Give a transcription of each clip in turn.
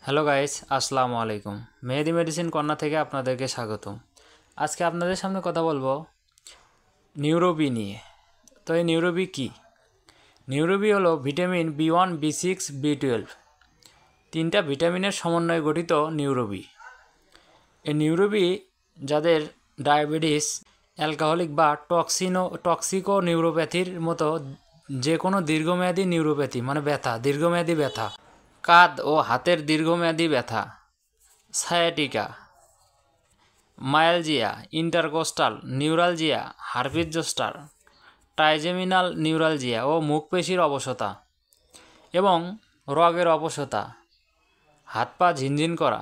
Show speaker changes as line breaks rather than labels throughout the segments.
Hello guys, আসসালামু আলাইকুম। মেহেদি medicine corner থেকে আপনাদেরকে স্বাগতম। আজকে আপনাদের সামনে কথা বলবো নিউরোবি নিয়ে। তো এই নিউরোবি কী? নিউরোবি হলো ভিটামিন B1, B6, B12 তিনটা ভিটামিনের সমন্বয়ে গঠিত নিউরোবি। এই নিউরোবি যাদের ডায়াবেটিস, অ্যালকোহলিক বা টক্সিকো নিউরোপ্যাথির মতো যে কোনো দীর্ঘমেয়াদী নিউরোপ্যাথি মানে ব্যথা, দীর্ঘমেয়াদী ব্যথা, কাঁধ ও হাতের দীর্ঘমেয়াদী ব্যথা, sciatica, myalgia, intercostal neuralgia, herpes zoster, trigeminal neuralgia ও মুখপেশির অবশতা এবং রগের অবশতা, হাত পা ঝিনঝিন করা,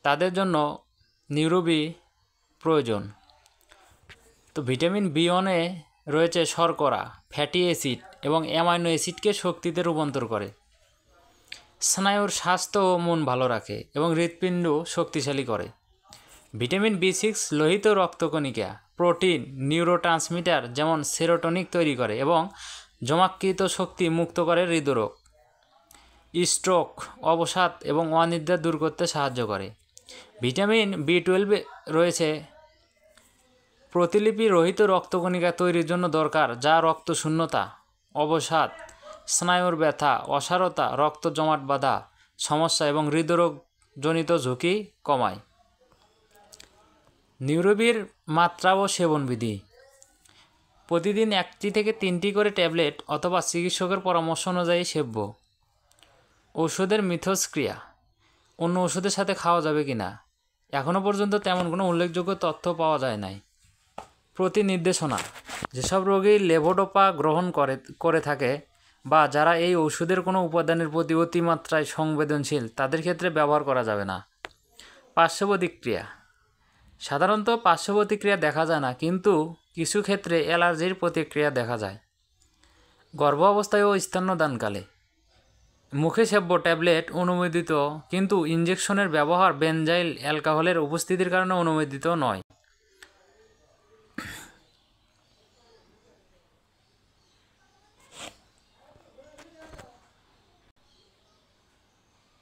তাদের জন্য নিউরোবি প্রয়োজন। তো ভিটামিন B1-এ রয়েছে শর্করা, ফ্যাটি অ্যাসিড এবং অ্যামাইনো অ্যাসিডকে শক্তিতে রূপান্তর করে। স্নায়ুর স্বাস্থ্য ও মন ভালো রাখে এবং হৃৎপিণ্ড শক্তিশালী করে। ভিটামিন B6 লোহিত রক্তকণিকা, প্রোটিন, নিউরোট্রান্সমিটার যেমন সেরোটোনিন তৈরি করে এবং জমাকৃত শক্তি মুক্ত করে হৃদরোগ, স্ট্রোক, অবসাদ এবং অনিদ্রা দূর করতে সাহায্য করে। ভিটামিন B12 রয়েছে প্রতিলিপি রহিত রক্তকণিকা তৈরির জন্য দরকার, যা রক্ত শূন্যতা, অবসাদ, স্নায়ুর ব্যথা, অসারতা, রক্ত জমাট বাঁধা সমস্যা এবং হৃদরোগজনিত ঝুঁকি কমায়। নিউরোবির মাত্রা ও সেবনবিধি: প্রতিদিন 1 থেকে 3টি করে ট্যাবলেট অথবা চিকিৎসকের পরামর্শ অনুযায়ী সেব্য। ওষুধের মিথস্ক্রিয়া: অন্য ওষুধের সাথে খাওয়া যাবে কিনা এখনও পর্যন্ত তেমন কোনো উল্লেখযোগ্য তথ্য পাওয়া যায় নাই। প্রতি নির্দেশনা: যেসব রোগী লেভোডোপা গ্রহণ করে থাকে বা যারা এই ওষুধের কোনো উপাদানের প্রতি অতিমাত্রায় সংবেদনশীল তাদের ক্ষেত্রে ব্যবহার করা যাবে না। পার্শ্ব প্রতিক্রিয়া: সাধারণত পার্শ্ব প্রতিক্রিয়া দেখা যায় না, কিন্তু কিছু ক্ষেত্রে অ্যালার্জির প্রতিক্রিয়া দেখা যায়। গর্ভ অবস্থায় ও স্তন্যদানকালে মুখে সেব্য ট্যাবলেট অনুমোদিত, কিন্তু ইনজেকশনের ব্যবহার বেনজাইল অ্যালকোহলের উপস্থিতির কারণে অনুমোদিত নয়।